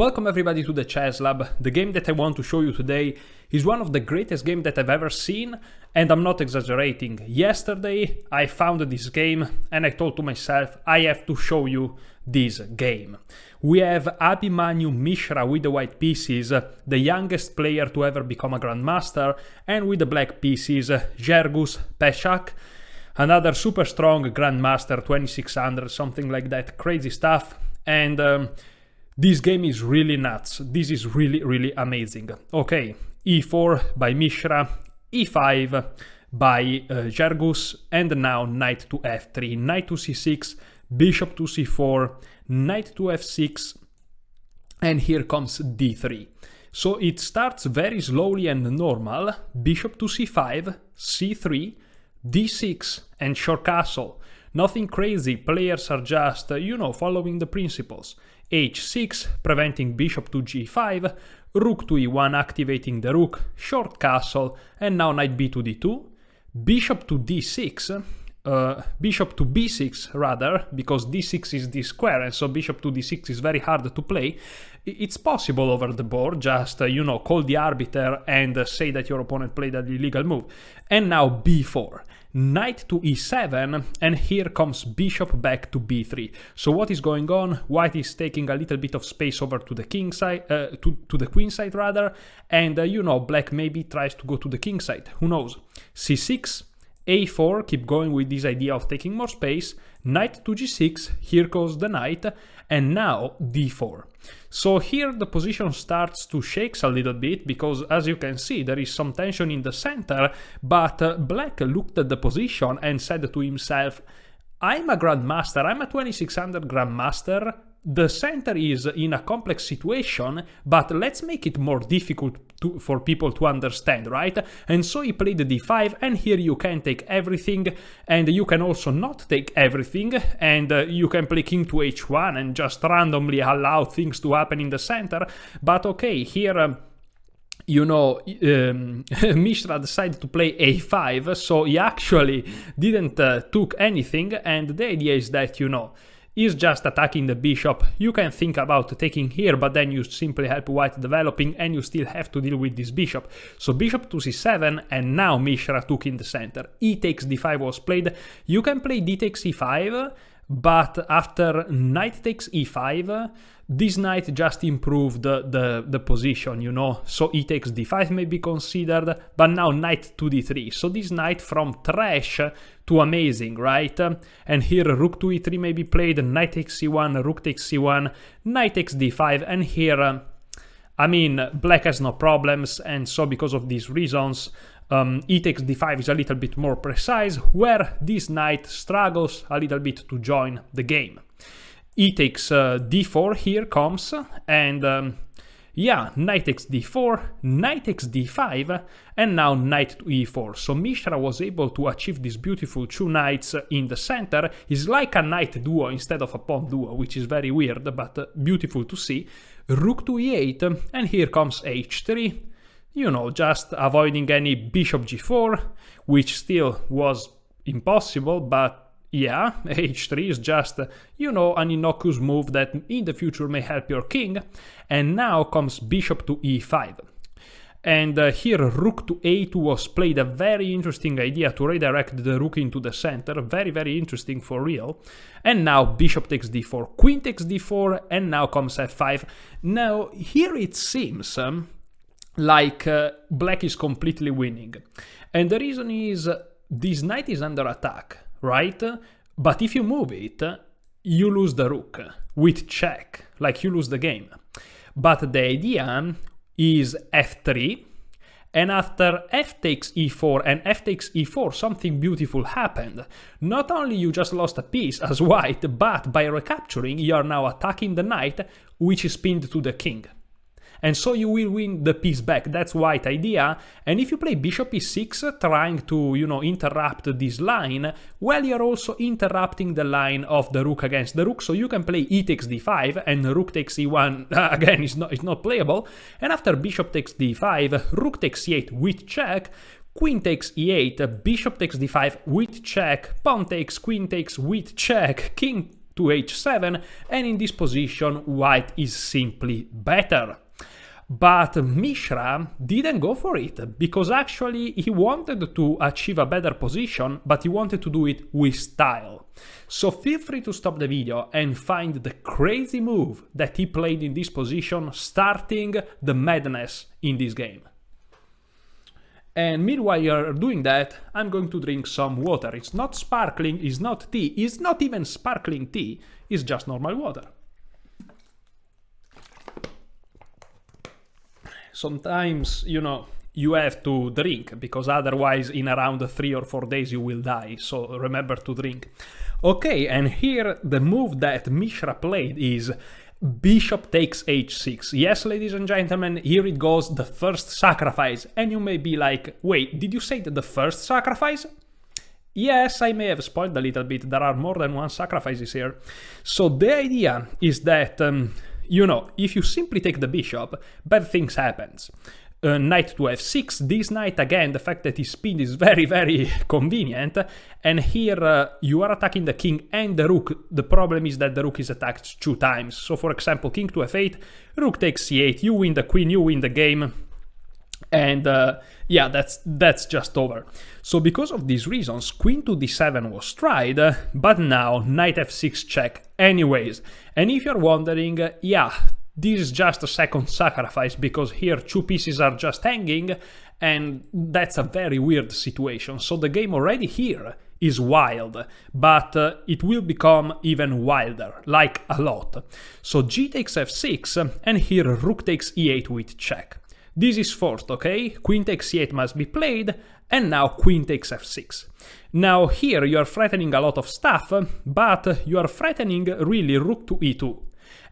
Welcome everybody to the Chess Lab. The game that I want to show you today is one of the greatest games that I've ever seen, and I'm not exaggerating. Yesterday I found this game and I told to myself I have to show you this game. We have Abhimanyu Mishra with the white pieces, the youngest player to ever become a grandmaster, and with the black pieces, Rh8 Peshak, another super strong grandmaster, 2600, something like that, crazy stuff. And this game is really nuts. This is really amazing. Okay, e4 by Mishra, e5 by Rh8, and now knight to f3, knight to c6, bishop to c4, knight to f6, and here comes d3. So it starts very slowly and normal, bishop to c5, c3, d6, and short castle. Nothing crazy, players are just, following the principles. h6, preventing bishop to g5, rook to e1, activating the rook, short castle, and now knight b to d2, bishop to d6, bishop to b6 rather, because d6 is d square, and so bishop to d6 is very hard to play. It's possible over the board, just, call the arbiter and say that your opponent played an illegal move. And now b4. Knight to e7, and here comes bishop back to b3. So what is going on? White is taking a little bit of space over to the king side, to the queen side rather, and black maybe tries to go to the king side. Who knows? c6, a4, keep going with this idea of taking more space, knight to g6, here goes the knight, and now d4. So here the position starts to shake a little bit, because as you can see there is some tension in the center, but black looked at the position and said to himself, I'm a grandmaster, I'm a 2600 grandmaster, the center is in a complex situation, but let's make it more difficult for people to understand, right? And so he played d5, and here you can take everything, and you can also not take everything, and you can play king to h1 and just randomly allow things to happen in the center. But okay, here Mishra decided to play a5, so he actually didn't took anything, and the idea is that, he's just attacking the bishop. You can think about taking here, but then you simply help white developing, and you still have to deal with this bishop. So bishop to c7, and now Mishra took in the center. E takes d5 was played. You can play d takes e5, but after knight takes e5, this knight just improved the position, So e takes d5 may be considered, but now knight to d3. So this knight from trash to amazing, right? And here rook to e3 may be played, knight takes c1, rook takes c1, knight takes d5, and here, black has no problems, and so because of these reasons, e takes d5 is a little bit more precise, where this knight struggles a little bit to join the game. E takes d4 here comes, and knight takes d4, knight takes d5, and now knight to e4. So Mishra was able to achieve these beautiful two knights in the center. It's like a knight duo instead of a pawn duo, which is very weird, but beautiful to see. Rook to e8, and here comes h3. Just avoiding any bishop g4, which still was impossible, but yeah, h3 is just, an innocuous move that in the future may help your king. And now comes bishop to e5. And here rook to a2 was played, a very interesting idea to redirect the rook into the center, very interesting for real. And now bishop takes d4, queen takes d4, and now comes f5. Now here it seems like black is completely winning. And the reason is this knight is under attack, right? But if you move it, you lose the rook with check, like you lose the game. But the idea is f3, and after f takes e4 and f takes e4, something beautiful happened. Not only you just lost a piece as white, but by recapturing, you are now attacking the knight, which is pinned to the king. And so you will win the piece back. That's white idea. And if you play bishop e6, trying to, interrupt this line, well, you're also interrupting the line of the rook against the rook. So you can play e takes d5, and rook takes e1, again, is not playable. And after bishop takes d5, rook takes e8 with check, queen takes e8, bishop takes d5 with check, pawn takes, queen takes with check, king to h7, and in this position white is simply better. But Mishra didn't go for it, because actually he wanted to achieve a better position, but he wanted to do it with style. So feel free to stop the video and find the crazy move that he played in this position, starting the madness in this game. And meanwhile you're doing that, I'm going to drink some water. It's not sparkling, it's not tea, it's not even sparkling tea, it's just normal water. Sometimes, you know, you have to drink, because otherwise in around 3 or 4 days you will die, so remember to drink. Okay, and here the move that Mishra played is bishop takes h6. Yes, ladies and gentlemen, here it goes, the first sacrifice. And you may be like, wait, did you say that the first sacrifice? Yes, I may have spoiled a little bit, there are more than one sacrifices here. So the idea is that, you know, if you simply take the bishop, bad things happens. Knight to f6, this knight again, the fact that his speed is very, very convenient, and here you are attacking the king and the rook. The problem is that the rook is attacked 2 times. So for example, king to f8, rook takes c8, you win the queen, you win the game, and yeah, that's just over. So because of these reasons, queen to d7 was tried, but now knight f6 check anyways. And if you're wondering, yeah, this is just a second sacrifice, because here 2 pieces are just hanging, and that's a very weird situation. So the game already here is wild, but it will become even wilder, like a lot. So g takes f6, and here rook takes e8 with check. This is forced, okay? Queen takes c8 must be played, and now queen takes f6. Now here you are threatening a lot of stuff, but you are threatening really rook to e2.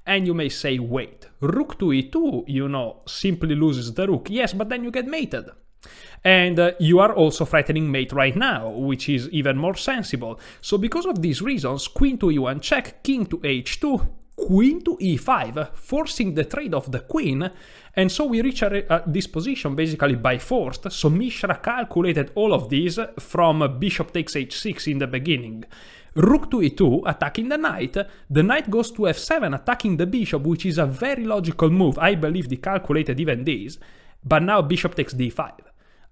And you may say, wait, rook to e2, you know, simply loses the rook. Yes, but then you get mated. And you are also threatening mate right now, which is even more sensible. So because of these reasons, queen to e1 check, king to h2, queen to e5, forcing the trade of the queen. And so we reach this position basically by force. So Mishra calculated all of these from bishop takes h6 in the beginning. Rook to e2, attacking the knight goes to f7, attacking the bishop, which is a very logical move. I believe they calculated even this, but now bishop takes d5.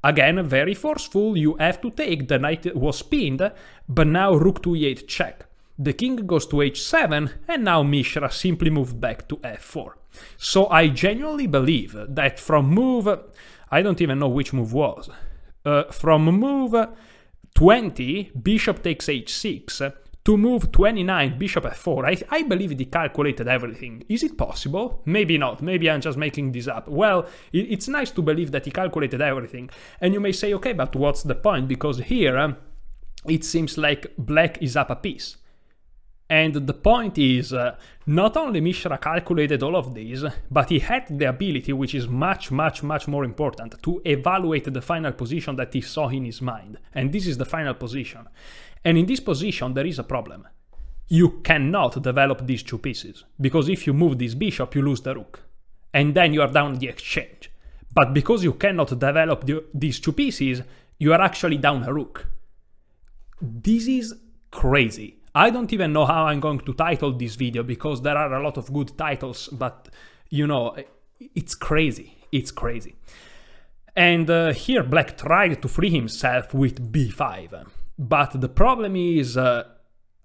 Again, very forceful, you have to take, the knight was pinned, but now rook to e8 check. The king goes to h7, and now Mishra simply moved back to f4. So I genuinely believe that from move, I don't even know which move was, from move 20, bishop takes h6, to move 29, bishop f4. I believe they calculated everything. Is it possible? Maybe not. Maybe I'm just making this up. Well, it's nice to believe that he calculated everything. And you may say, okay, but what's the point? Because here, it seems like black is up a piece. And the point is, not only Mishra calculated all of these, but he had the ability, which is much, much, much more important, to evaluate the final position that he saw in his mind. And this is the final position. And in this position, there is a problem. You cannot develop these 2 pieces, because if you move this bishop, you lose the rook. And then you are down the exchange. But because you cannot develop these 2 pieces, you are actually down a rook. This is crazy. I don't even know how I'm going to title this video, because there are a lot of good titles, but, you know, it's crazy. It's crazy. And here black tried to free himself with b5. But the problem is,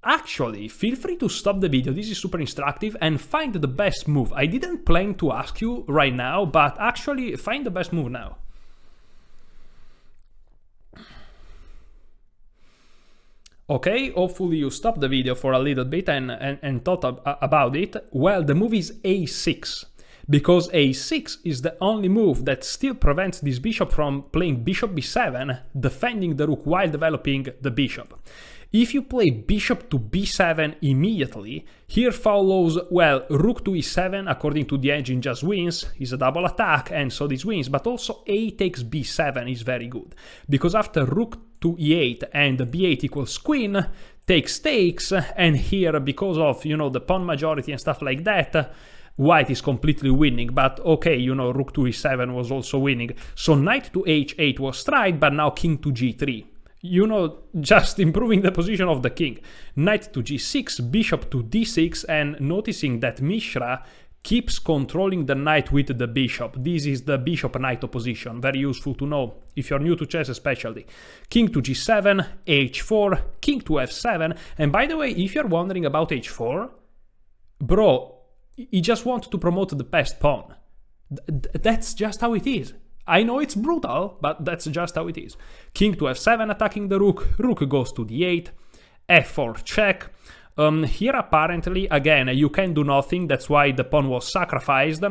actually, feel free to stop the video, this is super instructive, and find the best move. I didn't plan to ask you right now, but actually find the best move now. Okay, hopefully you stopped the video for a little bit and thought about it. Well, the move is a6, because a6 is the only move that still prevents this bishop from playing bishop b7, defending the rook while developing the bishop. If you play bishop to b7 immediately, here follows, well, rook to e7 according to the engine just wins, is a double attack, and so this wins, but also a takes b7 is very good, because after rook to e8 and b8 equals queen, takes, and here, because of, you know, the pawn majority and stuff like that, white is completely winning, but okay, you know, rook to e7 was also winning. So knight to h8 was tried, but now king to g3. you know, just improving the position of the king. Knight to g6, bishop to d6, and noticing that Mishra keeps controlling the knight with the bishop. This is the bishop-knight opposition, very useful to know, if you're new to chess especially. King to g7, h4, king to f7, and by the way, if you're wondering about h4, bro, you just want to promote the best pawn. That's just how it is. I know it's brutal, but that's just how it is. King to f7 attacking the rook, rook goes to d8, f4 check. Here apparently, again, you can do nothing, that's why the pawn was sacrificed.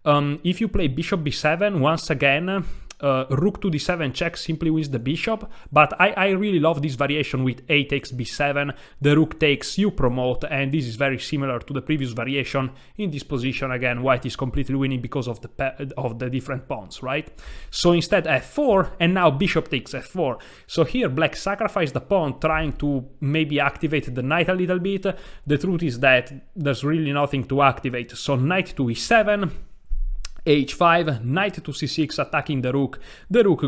If you play bishop b7, once again, rook to d7 check simply wins the bishop, but I really love this variation with a takes b7, the rook takes, you promote, and this is very similar to the previous variation. In this position, again, white is completely winning because of the different pawns, right? So instead f4, and now bishop takes f4. So here black sacrificed the pawn, trying to maybe activate the knight a little bit. The truth is that there's really nothing to activate, so knight to e7, h5, knight to c6 attacking the rook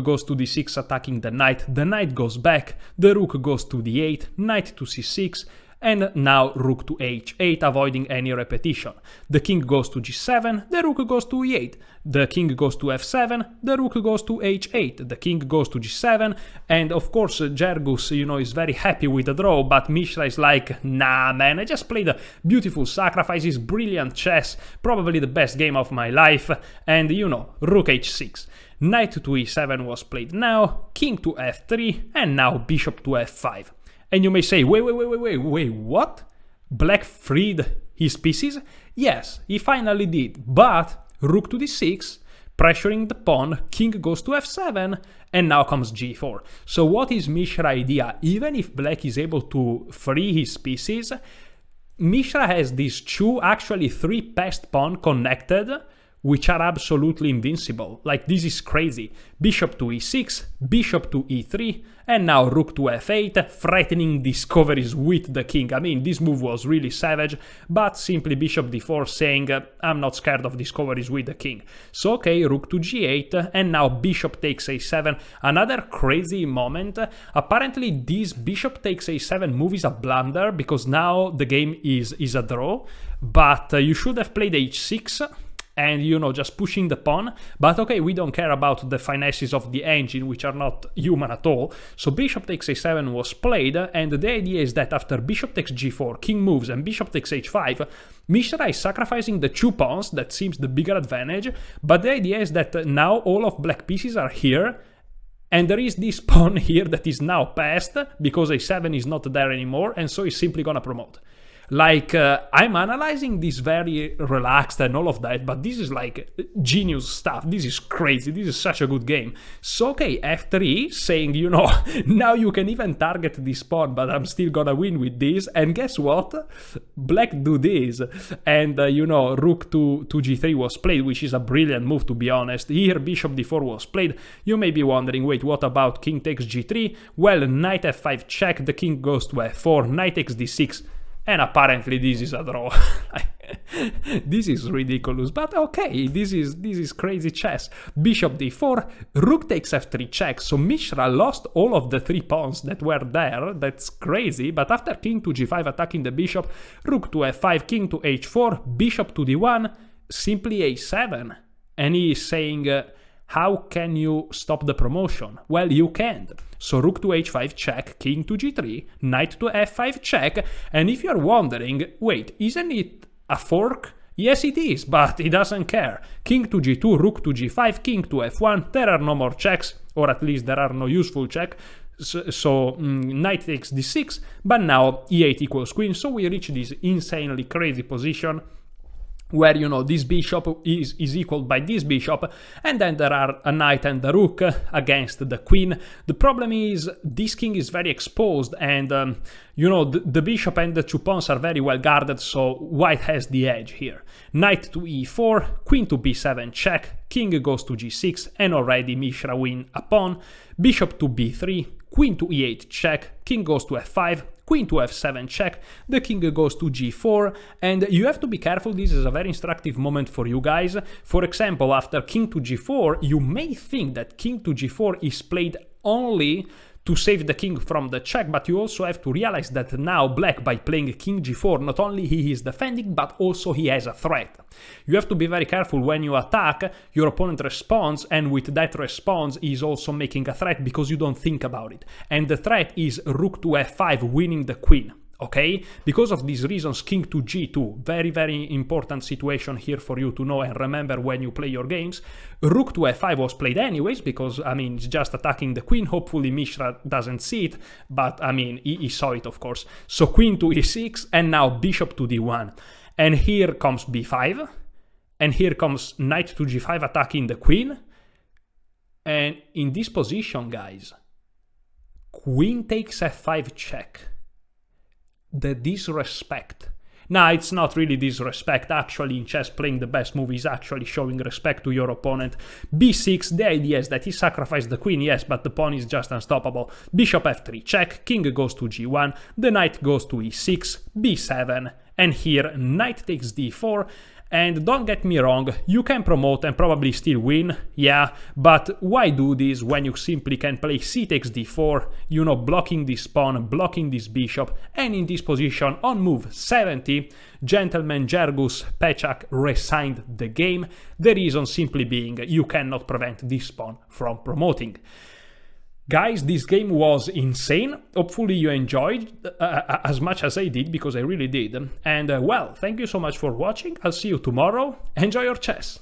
goes to d6 attacking the knight goes back, the rook goes to d8, knight to c6, and now rook to h8, avoiding any repetition. The king goes to g7, the rook goes to e8, the king goes to f7, the rook goes to h8, the king goes to g7, and of course Gergus, you know, is very happy with the draw, but Mishra is like, nah man, I just played a beautiful sacrifices, brilliant chess, probably the best game of my life, and you know, rook h6. Knight to e7 was played now, king to f3, and now bishop to f5. And you may say, wait, what? Black freed his pieces? Yes, he finally did, but rook to d6, pressuring the pawn, king goes to f7, and now comes g4. So what is Mishra's idea? Even if black is able to free his pieces, Mishra has these two, actually three passed pawns connected, which are absolutely invincible. Like, this is crazy. Bishop to e6, bishop to e3, and now rook to f8, threatening discoveries with the king. I mean, this move was really savage, but simply bishop d4 saying, I'm not scared of discoveries with the king. So okay, rook to g8, and now bishop takes a7. Another crazy moment. Apparently, this bishop takes a7 move is a blunder, because now the game is a draw, but you should have played h6, and, you know, just pushing the pawn. But okay, we don't care about the finesses of the engine, which are not human at all. So bishop takes a7 was played, and the idea is that after bishop takes g4, king moves, and bishop takes h5, Mishra is sacrificing the two pawns. That seems the bigger advantage, but the idea is that now all of black pieces are here, and there is this pawn here that is now passed, because a7 is not there anymore, and so he's simply gonna promote. Like, I'm analyzing this very relaxed and all of that, but this is like genius stuff. This is crazy. This is such a good game. So, okay, f3, saying, you know, now you can even target this pawn, but I'm still gonna win with this. And guess what? Black do this. And, you know, rook to g3 was played, which is a brilliant move, to be honest. Here, bishop d4 was played. You may be wondering, wait, what about king takes g3? Well, knight f5 check, the king goes to f4, knight takes d6. And apparently this is a draw. This is ridiculous, but okay, this is crazy chess. Bishop d4, rook takes f3 check, so Mishra lost all of the three pawns that were there. That's crazy, but after king to g5 attacking the bishop, rook to f5, king to h4, bishop to d1, simply a7. And he is saying, how can you stop the promotion? Well, you can't. So rook to h5 check, king to g3, knight to f5 check, and if you're wondering, wait, isn't it a fork? Yes, it is, but he doesn't care. King to g2, rook to g5, king to f1, there are no more checks, or at least there are no useful checks. So knight takes d6, but now e8 equals queen, so we reach this insanely crazy position where, you know, this bishop is equaled by this bishop, and then there are a knight and a rook against the queen. The problem is this king is very exposed, and you know, the bishop and the two pawns are very well guarded, so white has the edge here. Knight to e4, queen to b7 check, king goes to g6, and already Mishra win a pawn. Bishop to b3, queen to e8 check, king goes to f5, queen to f7 check, the king goes to g4, and you have to be careful. This is a very instructive moment for you guys. For example, after king to g4, you may think that king to g4 is played only to save the king from the check, but you also have to realize that now black, by playing king g4, not only he is defending, but also he has a threat. You have to be very careful when you attack, your opponent responds, and with that response he is also making a threat because you don't think about it. And the threat is rook to f5, winning the queen. Okay, because of these reasons, king to g2, very important situation here for you to know and remember when you play your games. Rook to f5 was played anyways because, I mean, it's just attacking the queen. Hopefully Mishra doesn't see it, but I mean, he saw it, of course. So queen to e6, and now bishop to d1. And here comes b5, and here comes knight to g5 attacking the queen. And in this position, guys, queen takes f5 check. The disrespect. Now, it's not really disrespect. Actually, in chess, playing the best move is actually showing respect to your opponent. b6, the idea is that he sacrificed the queen, yes, but the pawn is just unstoppable. Bishop f3 check, king goes to g1, the knight goes to e6, b7, and here knight takes d4. And don't get me wrong, you can promote and probably still win, yeah, but why do this when you simply can play c takes d4, you know, blocking this pawn, blocking this bishop, and in this position on move 70, gentleman Gergus Pechak resigned the game, the reason simply being you cannot prevent this pawn from promoting. Guys, this game was insane. Hopefully you enjoyed as much as I did, because I really did. And well, thank you so much for watching. I'll see you tomorrow. Enjoy your chess!